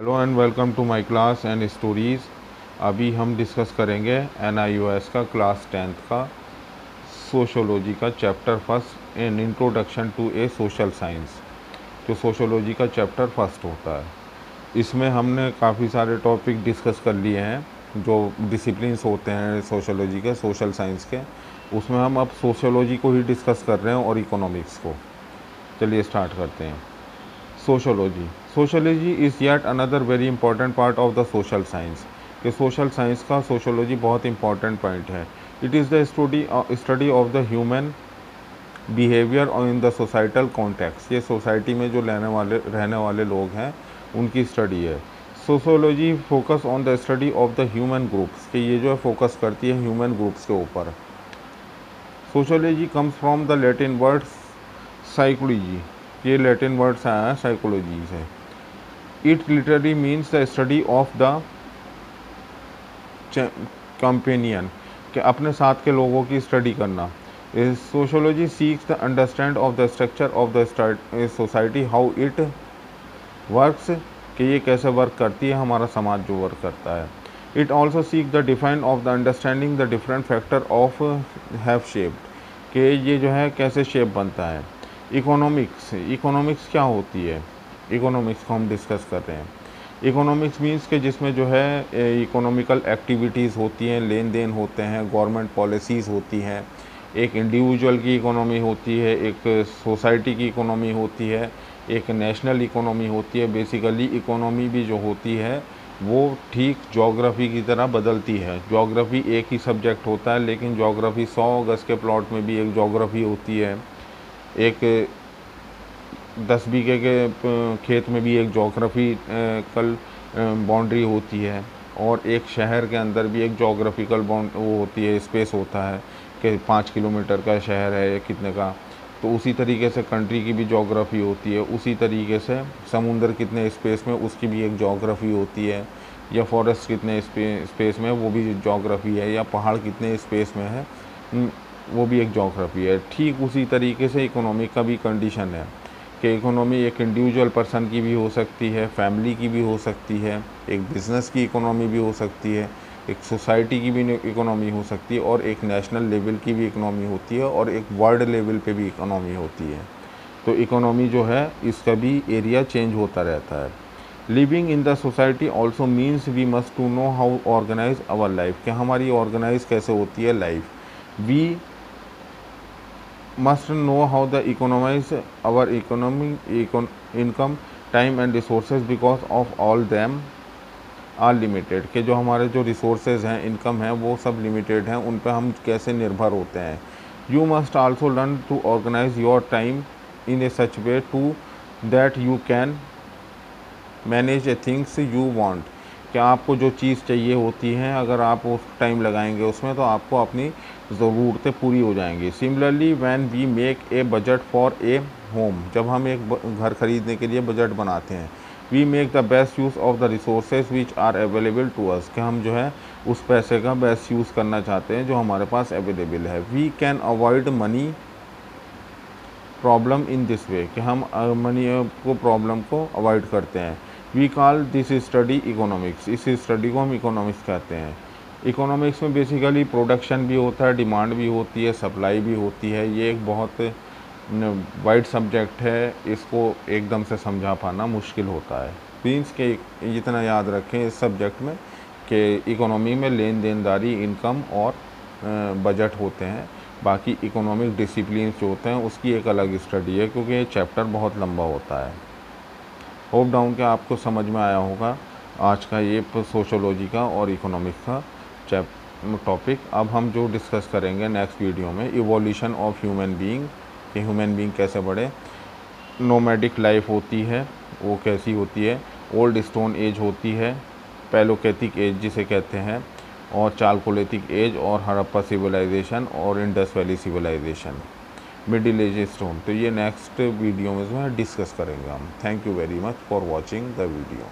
Hello and welcome to my class and stories. अभी हम discuss करेंगे NIOS का क्लास 10th का सोशोलॉजी का chapter first in introduction to a social science. जो सोशोलॉजी का चैप्टर फर्स्ट होता है, इसमें हमने काफ़ी सारे टॉपिक डिस्कस कर लिए हैं जो डिसिप्लिन्स होते हैं सोशोलॉजी के, सोशल साइंस के। उसमें हम अब सोशोलॉजी को ही डिस्कस कर रहे हैं और इकोनॉमिक्स को। चलिए स्टार्ट करते हैं। Sociology sociology is yet another very important part of the social science. कि सोशल साइंस का सोशोलॉजी बहुत इंपॉर्टेंट पॉइंट है। It is the study of the human behaviour और इन द सोसाइटल कॉन्टेक्स्ट। ये सोसाइटी में जो रहने वाले लोग हैं उनकी स्टडी है। Sociology focus on the study of the human groups, कि ये जो है फोकस करती है ह्यूमन ग्रुप्स के ऊपर। Sociology comes from the Latin word psychology. ये लैटिन वर्ड्स आया है साइकोलॉजी से। It literally means the study of the companion, कि अपने साथ के लोगों की स्टडी करना। Sociology seeks the understand of the structure of the society, how it works, कि ये कैसे वर्क करती है हमारा समाज जो वर्क करता है। It also seek the define of the understanding the different factor of have shaped, कि ये जो है कैसे शेप बनता है। इकोनॉमिक्स क्या होती है, इकोनॉमिक्स को हम डिस्कस कर रहे हैं। इकोनॉमिक्स मीन्स के जिसमें जो है इकोनॉमिकल एक्टिविटीज़ होती हैं, लेन देन होते हैं, गवर्नमेंट पॉलिसीज़ होती हैं, एक इंडिविजुअल की इकोनॉमी होती है, एक सोसाइटी की इकोनॉमी होती है, एक नेशनल इकोनॉमी होती है। बेसिकली इकोनॉमी भी जो होती है वो ठीक ज्योग्राफी की तरह बदलती है। ज्योग्राफी एक ही सब्जेक्ट होता है, लेकिन ज्योग्राफी 100 गज के प्लॉट में भी एक ज्योग्राफी होती है, एक 10 बीघे के खेत में भी एक जोग्राफिकल बाउंड्री होती है, और एक शहर के अंदर भी एक जोग्राफिकल वो होती है, स्पेस होता है कि 5 किलोमीटर का शहर है या कितने का। तो उसी तरीके से कंट्री की भी जोग्राफी होती है, उसी तरीके से समुंदर कितने स्पेस में उसकी भी एक जोग्राफी होती है, या फॉरेस्ट कितने स्पेस में वो भी जोग्राफी है, या पहाड़ कितने स्पेस में है वो भी एक जोग्राफी है। ठीक उसी तरीके से इकोनॉमी का भी कंडीशन है कि इकोनॉमी एक इंडिविजुअल पर्सन की भी हो सकती है, फैमिली की भी हो सकती है, एक बिज़नेस की इकोनॉमी भी हो सकती है, एक सोसाइटी की भी इकोनॉमी हो सकती है, और एक नेशनल लेवल की भी इकोनॉमी होती है, और एक वर्ल्ड लेवल पे भी इकोनॉमी होती है। तो इकोनॉमी जो है इसका भी एरिया चेंज होता रहता है। Living in the society also means we must to know how organise our life, कि हमारी ऑर्गेनाइज कैसे होती है life. We must know how the economize our income, time and resources, because of all them are limited, कि जो हमारे जो resources हैं, इनकम है, वो सब लिमिटेड हैं, उन पे हम कैसे निर्भर होते हैं। You must also learn to organise your time in a such way to that you can manage a things you want, कि आपको जो चीज़ चाहिए होती हैं, अगर आप उस टाइम लगाएंगे उसमें तो आपको अपनी ज़रूरतें पूरी हो जाएंगी। Similarly when we make a budget for a home, जब हम एक घर खरीदने के लिए बजट बनाते हैं, we make the best use of the resources which are available to us, कि हम जो है उस पैसे का बेस्ट यूज़ करना चाहते हैं जो हमारे पास अवेलेबल है। We can avoid money problem in this way, कि हम मनी को प्रॉब्लम को अवॉइड करते हैं। We call this study economics, इस स्टडी को हम इकोनॉमिक्स कहते हैं। इकोनॉमिक्स में बेसिकली प्रोडक्शन भी होता है, डिमांड भी होती है, सप्लाई भी होती है। ये एक बहुत वाइड सब्जेक्ट है, इसको एकदम से समझा पाना मुश्किल होता है। मीन्स के इतना याद रखें इस सब्जेक्ट में कि इकोनॉमी में लेन देनदारी, इनकम और बजट होते हैं। बाकी इकोनॉमिक डिसिप्लिन जो होते हैं उसकी एक अलग स्टडी है, क्योंकि ये चैप्टर बहुत लंबा होता है। होप डाउन कि आपको समझ में आया होगा आज का ये सोशोलॉजी का और इकोनॉमिक्स का टॉपिक। अब हम जो डिस्कस करेंगे नेक्स्ट वीडियो में, इवोल्यूशन ऑफ ह्यूमन बीइंग, कि ह्यूमन बीइंग कैसे बढ़े। नोमैडिक लाइफ होती है वो कैसी होती है, ओल्ड स्टोन एज होती है, पैलोकैथिक एज जिसे कहते हैं, और चालकोलिथिक एज, और हड़प्पा सिविलाइजेशन, और Indus valley civilisation, middle age stone. तो ये नेक्स्ट वीडियो में जो है डिस्कस करेंगे हम। Thank you very much for watching the video.